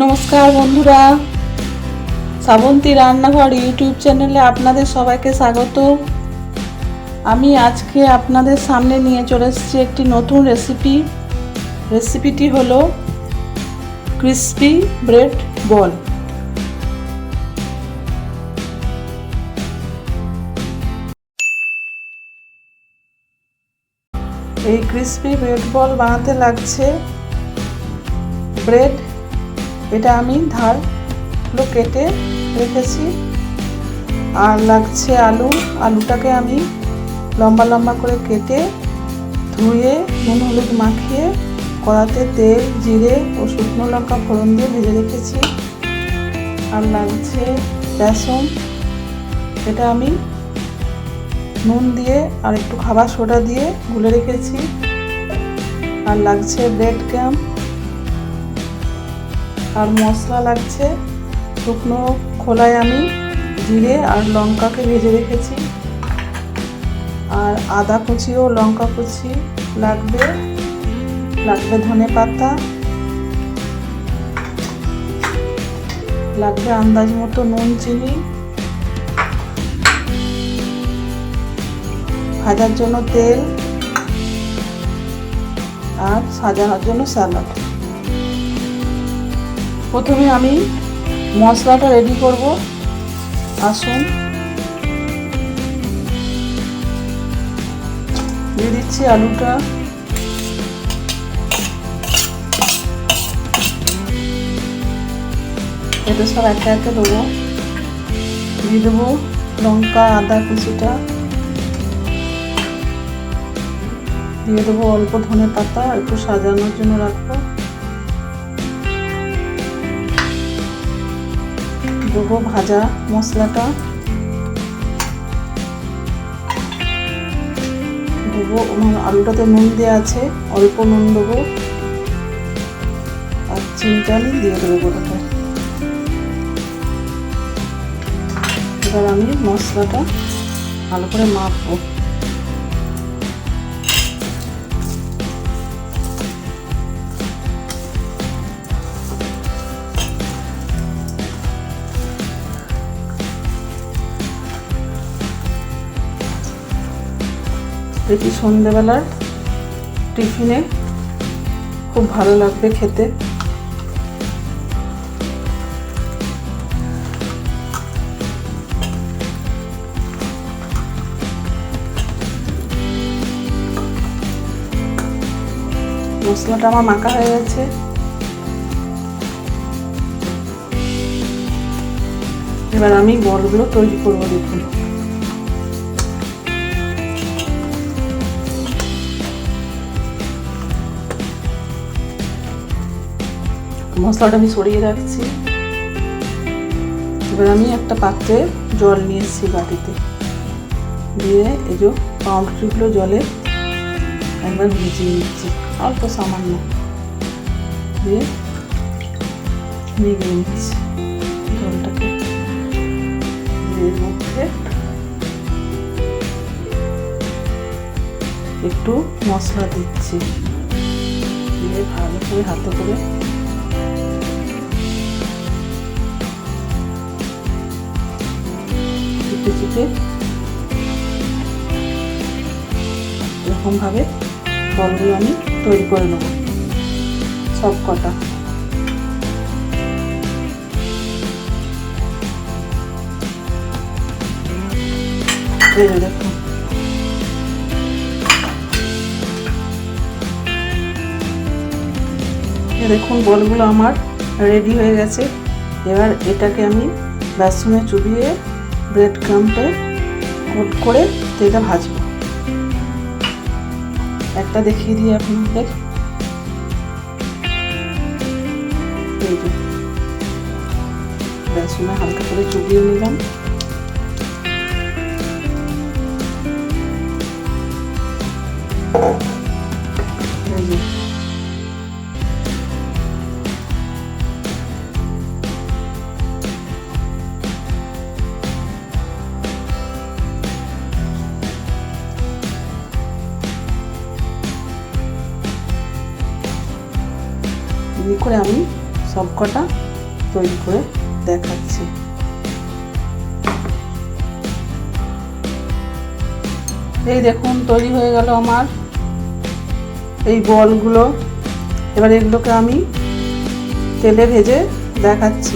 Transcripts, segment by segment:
নমস্কার বন্ধুরা, শ্রাবন্তী রান্নাঘর ইউটিউব চ্যানেলে আপনাদের সবাইকে স্বাগত। আমি আজকে আপনাদের সামনে নিয়ে চলে এসেছি একটি নতুন রেসিপিটি হলো ক্রিসপি ব্রেড বল। এই ক্রিসপি ব্রেড বল বানাতে লাগছে ব্রেড। এটা আমি ধারগুলো কেটে রেখেছি। আর লাগছে আলুটাকে আমি লম্বা লম্বা করে কেটে ধুয়ে নুন হলুদ মাখিয়ে কড়াতে তেল জিরে ও শুকনো লঙ্কা ফোড়ন দিয়ে ভেজে রেখেছি। আর লাগছে বেসন, এটা আমি নুন দিয়ে আর একটু খাবার সোডা দিয়ে গুলে রেখেছি। আর লাগছে ব্রেড ক্রাম্ব। আর মশলা লাগছে শুকনো খোলায় আমি জিরে আর লঙ্কাকে ভেজে রেখেছি। আর আদা কুচি ও লঙ্কা কুচি লাগবে ধনে পাতা লাগবে, আন্দাজ মতো নুন চিনি, ভাজার জন্য তেল আর সাজানোর জন্য স্যালাড। প্রথমে আমি মশলাটা রেডি করব। আসুন, দিয়ে দিচ্ছি আলুটা, এটা সব একে একে দেবো। দিয়ে দেবো লঙ্কা আদা কুচিটা, দিয়ে দেবো অল্প ধনে পাতা একটু সাজানোর জন্য রাখবো। দেবো ভাজা মশলাটা, দেবো আলুটাতে নুন দেওয়া আছে, অল্প নুন দেবো। আর চিনিটা আমি দিয়ে দেবো গোটাটা। এবার আমি মশলাটা ভালো করে মাখবো। এটি সন্ধ্যেবেলার টিফিনে খুব ভালো লাগবে খেতে। মশলাটা আমার মাখা হয়ে গেছে। এবার আমি বলগুলো তৈরি করবো। দেখুন, মশলাটা আমি সরিয়ে রাখছি। এবার আমি একটা পাত্রে জল নিয়ে এসেছি বাটিতে, দিয়ে এই যে পাউরুটিগুলো জলে একবার ভিজিয়ে নিচ্ছি অল্প সামান্য, দিয়ে নিগড়ে নিচ্ছি জলটাকে। এর মধ্যে একটু মশলা দিচ্ছি, দিয়ে ভালো করে হাতে করে চিপে এরকম ভাবে বলগুলো আমি তৈরি করে নেব সব কটা। দেখুন, দেখুন বলগুলো আমার রেডি হয়ে গেছে। এবার এটাকে আমি বেসনে চুবিয়ে ব্রেড ক্রাম্বে কোট করে তেলে ভাজবো। একটা দেখিয়ে দিই আপনাদের। এই যে বেসনে হালকা করে চুবিয়ে নিলাম। এই যে করে আমি সব কটা তৈরি করে দেখাচ্ছি। এই দেখুন তৈরি হয়ে গেল আমার এই বলগুলো। এবার এগুলোকে আমি তেলে ভেজে দেখাচ্ছি।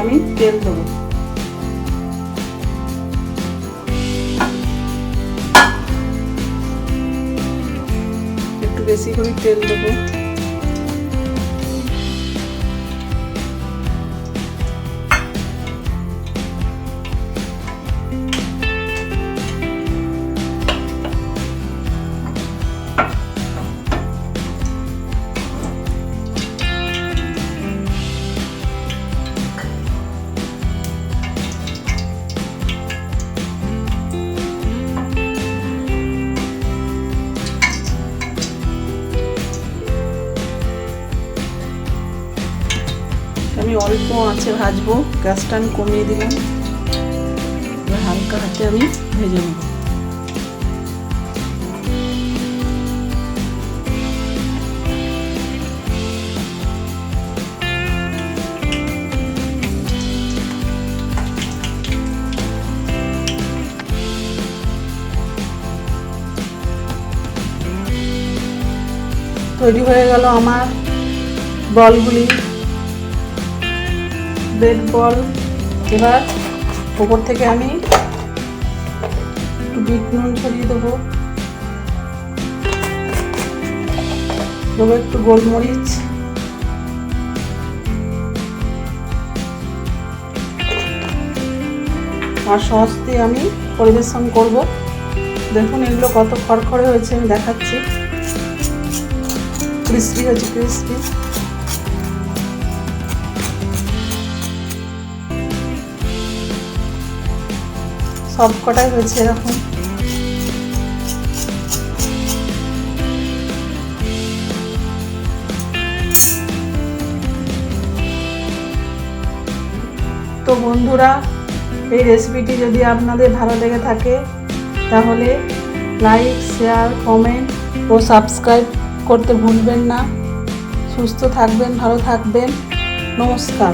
আমি তেল দেবো, একটু বেশি করে তেল দেবো। আমি অল্প আঁচে ভাজবো, গ্যাসটা আমি কমিয়ে দিলাম। হালকা হাতে আমি ভেজে নেব। তৈরি হয়ে গেল আমার বলগুলি, ব্রেড বল। এবার উপর থেকে আমি একটু বিট নুন ছড়িয়ে দেবো, একটু গোলমরিচ, আর সস দিয়ে আমি পরিবেশন করব। দেখুন এগুলো কত খড়খড়ে হয়েছে, আমি দেখাচ্ছি। ক্রিসপি হয়েছে, ক্রিসপি। সব কটাই হয়েছে এরকম। তো বন্ধুরা, এই রেসিপিটি যদি আপনাদের ভালো লেগে থাকে তাহলে লাইক, শেয়ার, কমেন্ট ও সাবস্ক্রাইব করতে ভুলবেন না। সুস্থ থাকবেন, ভালো থাকবেন। নমস্কার।